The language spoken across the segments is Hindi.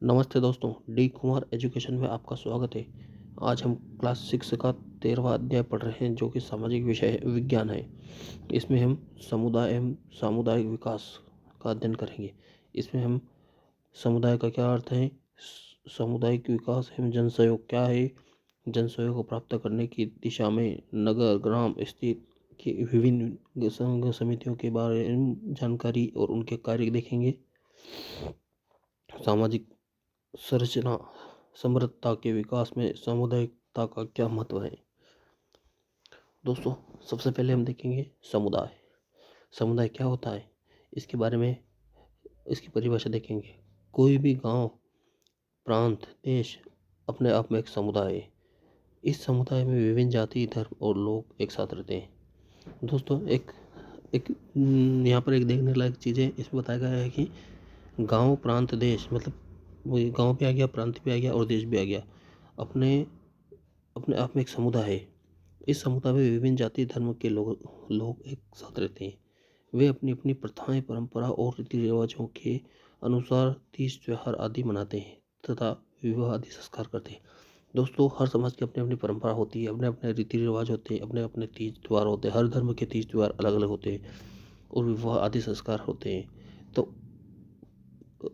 नमस्ते दोस्तों, डी कुमार एजुकेशन में आपका स्वागत है। आज हम क्लास 6 का 13वां अध्याय पढ़ रहे हैं जो कि सामाजिक विषय विज्ञान है। इसमें हम समुदाय एवं सामुदायिक विकास का अध्ययन करेंगे। इसमें हम समुदाय का क्या अर्थ है, सामुदायिक विकास एवं जनसहयोग क्या है, जनसहयोग को प्राप्त करने की दिशा में नगर ग्राम स्थित की विभिन्न संघ समितियों के बारे में जानकारी और उनके कार्य देखेंगे। सामाजिक संरचना समृद्धता के विकास में सामुदायिकता का क्या महत्व है। दोस्तों, सबसे पहले हम देखेंगे समुदाय। समुदाय क्या होता है, इसके बारे में इसकी परिभाषा देखेंगे। कोई भी गांव, प्रांत, देश अपने आप में एक समुदाय है। इस समुदाय में विभिन्न जाति, धर्म और लोग एक साथ रहते हैं। दोस्तों, एक एक यहाँ पर एक देखने लायक चीज़ है। इसमें बताया गया है कि गांव, प्रांत, देश मतलब वही गांव भी आ गया, प्रांत भी आ गया और देश भी आ गया। अपने अपने आप में एक समुदाय है। इस समुदाय में विभिन्न जाति धर्म के लोग एक साथ रहते हैं। वे अपनी अपनी प्रथाएं, परंपरा और रीति रिवाजों के अनुसार तीज त्योहार आदि मनाते हैं तथा विवाह आदि संस्कार करते हैं। दोस्तों, हर समाज की अपनी अपनी परंपरा होती है, अपने अपने रीति रिवाज होते हैं, अपने अपने तीज त्यौहार होते हैं। हर धर्म के तीज त्यौहार अलग अलग होते हैं और विवाह आदि संस्कार होते हैं। तो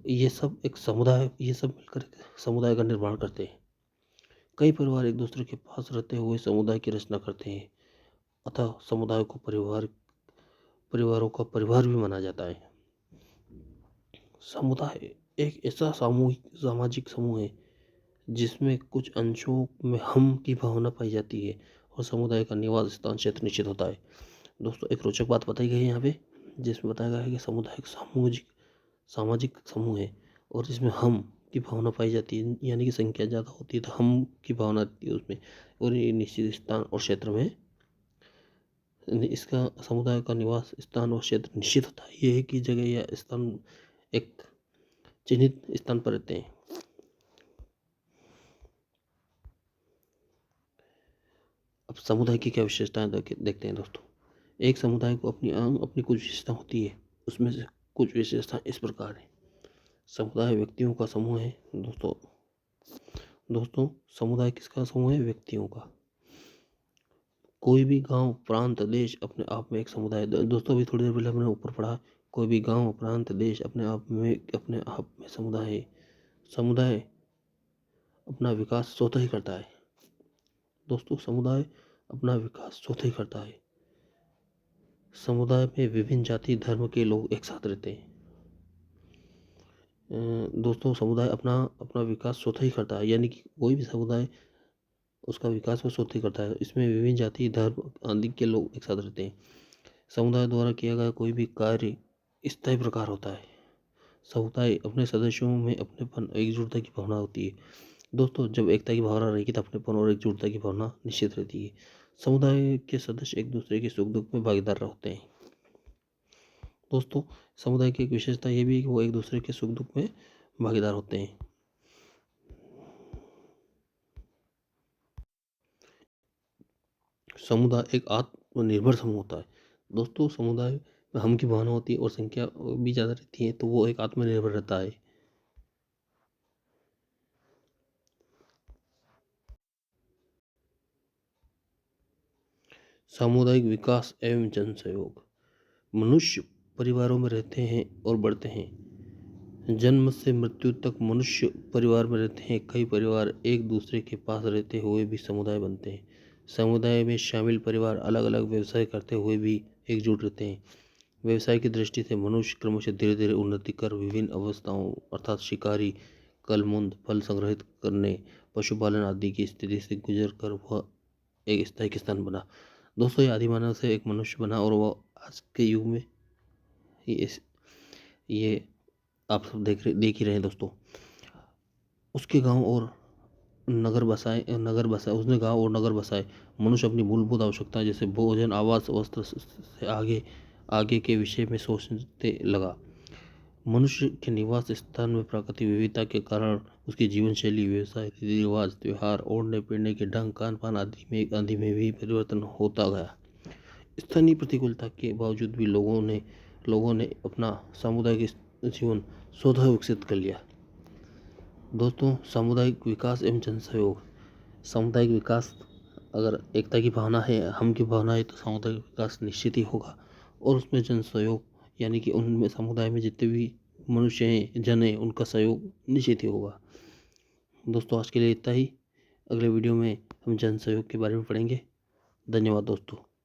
ये सब मिलकर एक समुदाय का निर्माण करते हैं। कई परिवार एक दूसरे के पास रहते हुए समुदाय की रचना करते हैं। अतः समुदाय को परिवारों का परिवार भी माना जाता है। समुदाय एक ऐसा सामाजिक समूह है जिसमें कुछ अंशों में हम की भावना पाई जाती है और समुदाय का निवास स्थान क्षेत्र निश्चित होता है। दोस्तों, एक रोचक बात बताई गई है यहाँ पे, जिसमें बताया गया है कि समुदाय एक सामाजिक समूह है और इसमें हम की भावना पाई जाती है, यानी कि संख्या ज़्यादा होती है तो हम की भावना आती है उसमें। और ये निश्चित स्थान और क्षेत्र में इसका समुदाय का निवास स्थान और क्षेत्र निश्चित होता है। ये एक ही जगह या स्थान, एक चिन्हित स्थान पर रहते हैं। अब समुदाय की क्या विशेषताएं देखते हैं दोस्तों। एक समुदाय को अपनी कुछ विशेषता होती है। उसमें से कुछ विशेषताएं इस प्रकार है। समुदाय व्यक्तियों का समूह है। दोस्तों, समुदाय किसका समूह है? व्यक्तियों का। कोई भी गांव, प्रांत, देश अपने आप में एक समुदाय है। दोस्तों, अभी थोड़ी देर पहले हमने ऊपर पढ़ा, कोई भी गांव, प्रांत, देश अपने आप में समुदाय है। समुदाय अपना विकास स्वतः ही करता है। दोस्तों, समुदाय अपना विकास स्वतः ही करता है। समुदाय में विभिन्न जाति धर्म के लोग एक साथ रहते हैं। दोस्तों, समुदाय अपना अपना विकास स्वतः ही करता है, यानी कि कोई भी समुदाय उसका विकास वो स्वतः ही करता है। इसमें विभिन्न जाति धर्म आदि के लोग एक साथ रहते हैं। समुदाय द्वारा किया गया कोई भी कार्य स्थायी प्रकार होता है। समुदाय अपने सदस्यों में अपनेपन, एकजुटता की भावना होती है। दोस्तों, जब एकता की भावना रहेगी तो अपनेपन और एकजुटता की भावना निश्चित रहती है। समुदाय के सदस्य एक दूसरे के सुख दुख में भागीदार होते हैं। दोस्तों, समुदाय की एक विशेषता ये भी है कि वो एक दूसरे के सुख दुख में भागीदार होते हैं। समुदाय एक आत्मनिर्भर समूह होता है। दोस्तों, समुदाय में हम की भावना होती है और संख्या भी ज़्यादा रहती है तो वो एक आत्मनिर्भर रहता है। सामुदायिक विकास एवं जनसहयोग। मनुष्य परिवारों में रहते हैं और बढ़ते हैं। जन्म से मृत्यु तक मनुष्य परिवार में रहते हैं। कई परिवार एक दूसरे के पास रहते हुए भी समुदाय बनते हैं। समुदाय में शामिल परिवार अलग अलग व्यवसाय करते हुए भी एकजुट रहते हैं। व्यवसाय की दृष्टि से मनुष्य क्रमशः धीरे धीरे उन्नति कर विभिन्न अवस्थाओं अर्थात शिकारी, कलमुंद, फल संग्रहित करने, पशुपालन आदि की स्थिति से गुजर कर वह एक स्थायी स्थान बना। दोस्तों, ये आदिमानव से एक मनुष्य बना और वह आज के युग में ये ये आप सब देख ही रहे हैं। दोस्तों, उसके गांव और नगर बसाए उसने गांव और नगर बसाए। मनुष्य अपनी मूलभूत आवश्यकताएं जैसे भोजन, आवास, वस्त्र से आगे आगे के विषय में सोचने लगा। मनुष्य के निवास स्थान में प्राकृतिक विविधता के कारण उसकी जीवन शैली, व्यवसाय, रीति रिवाज, त्योहार, ओढ़ने पहनने के ढंग, खान पान आदि में भी परिवर्तन होता गया। स्थानीय प्रतिकूलता के बावजूद भी लोगों ने अपना सामुदायिक जीवन स्वतः विकसित कर लिया। दोस्तों, सामुदायिक विकास एवं जन सहयोग। सामुदायिक विकास, अगर एकता की भावना है, हम की भावना है, तो सामुदायिक विकास निश्चित ही होगा। और उसमें जन सहयोग यानी कि उनमें समुदाय में जितने भी मनुष्य हैं, जन हैं, उनका सहयोग निश्चित ही होगा। दोस्तों, आज के लिए इतना ही। अगले वीडियो में हम जन सहयोग के बारे में पढ़ेंगे। धन्यवाद दोस्तों।